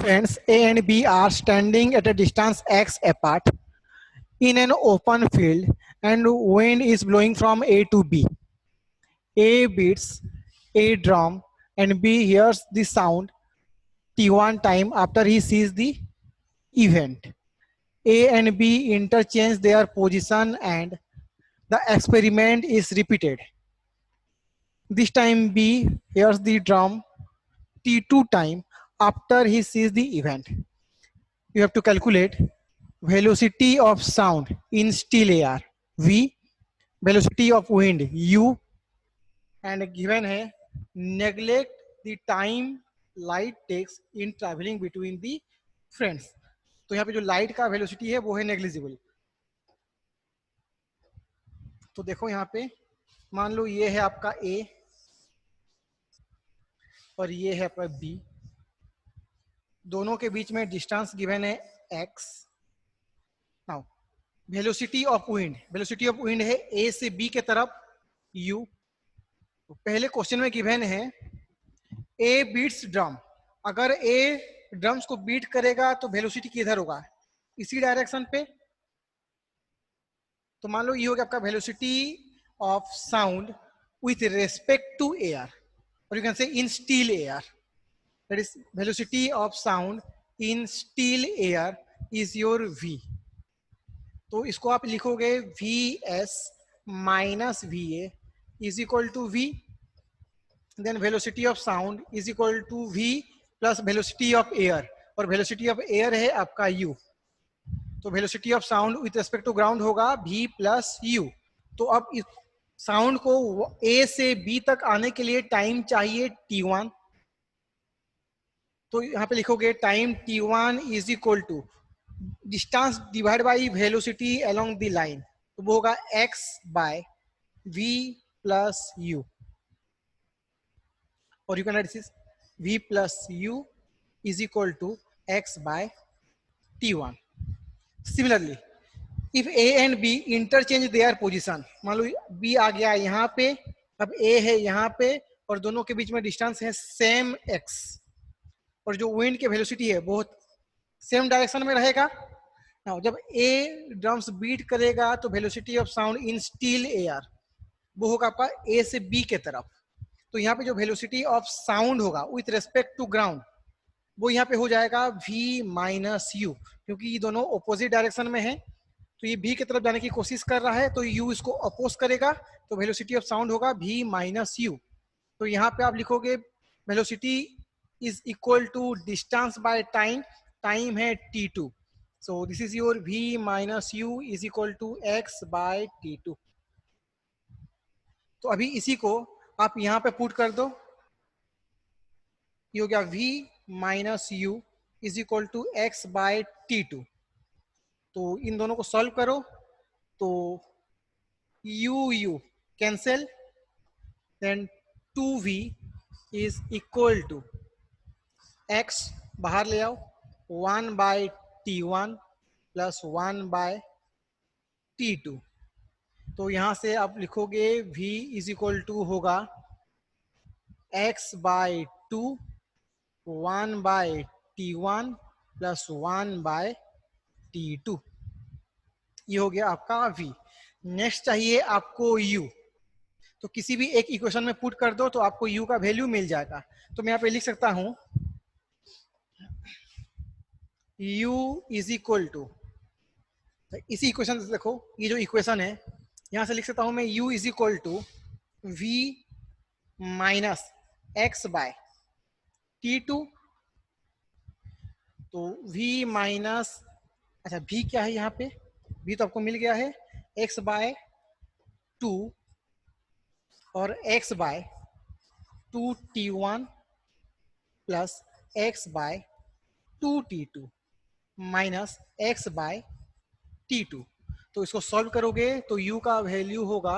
friends A and B are standing at a distance x apart in an open field and wind is blowing from A to B. A beats a drum and B hears the sound T1 time after he sees the event. A and B interchange their position and the experiment is repeated. This time B hears the drum T2 time after he sees the event. You have to calculate velocity of sound in still air V, velocity of wind U, and given है neglect the time light takes in traveling between the friends. तो यहाँ पे जो light का velocity है वो है negligible. तो देखो यहाँ पे मान लो ये है आपका A और ये है आपका B. दोनों के बीच में डिस्टेंस गिवन है x. Now velocity of wind है A से B के तरफ U. तो पहले क्वेश्चन में गिवन है A बीट्स ड्रम. अगर A ड्रम्स को बीट करेगा तो वेलोसिटी किधर होगा? इसी डायरेक्शन पे. तो मान लो ये हो गया आपका velocity of sound with respect to air, और you can say in still air. That is velocity of sound in still air is your V. तो इसको आप लिखोगे VS minus VA is equal to V. Then velocity of sound is equal to V plus velocity of air, और velocity of air है आपका U. तो velocity of sound with respect to ground होगा V plus U. तो अब इस sound को A से B तक आने के लिए टाइम चाहिए T1. तो यहाँ पे लिखोगे time T1 is equal to distance divide by velocity along the line. तो वो होगा x by V plus U, और you can write this V plus U is equal to x by T1. Similarly, if A and B interchange their position, मान लो B आ गया यहाँ पे, अब A है यहाँ पे, और दोनों के बीच में डिस्टेंस है सेम x, और जो विंड के वेलोसिटी है वो सेम डायरेक्शन में रहेगा. Now, जब A ड्रम्स बीट करेगा तो velocity of sound in still air वो होगा आपका A से B के तरफ. तो यहाँ पे जो वेलोसिटी ऑफ साउंड होगा विथ रेस्पेक्ट टू ग्राउंड वो यहाँ पे हो जाएगा V माइनस U, क्योंकि ये दोनों ऑपोजिट डायरेक्शन में है. तो ये B की तरफ जाने की कोशिश कर रहा है तो U इसको अपोज करेगा, तो वेलोसिटी ऑफ साउंड होगा V माइनस U. तो यहाँ पे आप लिखोगे velocity is equal to distance by time. Time है T2. So this is your V minus U is equal to x by T2. तो अभी इसी को आप यहाँ पे पुट कर दो. ये हो गया V minus U is equal to x by T2. तो इन दोनों को सॉल्व करो तो U cancel, then 2V is equal to x बाहर ले आओ 1 by T1 plus 1 by T2. तो यहां से आप लिखोगे V इज इक्वल टू होगा x by 2 1 by T1 plus 1 by T2. ये हो गया आपका V. नेक्स्ट चाहिए आपको U. तो किसी भी एक इक्वेशन में पुट कर दो तो आपको U का वैल्यू मिल जाएगा. तो मैं यहाँ पे लिख सकता हूं U इज इक्वल टू, इसी इक्वेशन से देखो ये जो इक्वेशन है यहां से लिख सकता हूं मैं U is equal to V minus x by T2. तो V माइनस, अच्छा V क्या है यहाँ पे? V तो आपको मिल गया है x बाय 2 और x by 2T1 plus x by 2T2 minus x by T2. तो इसको सॉल्व करोगे तो U का वैल्यू होगा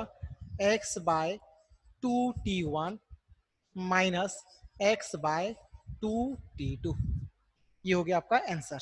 x by 2T1 minus x by 2T2. ये हो गया आपका आंसर.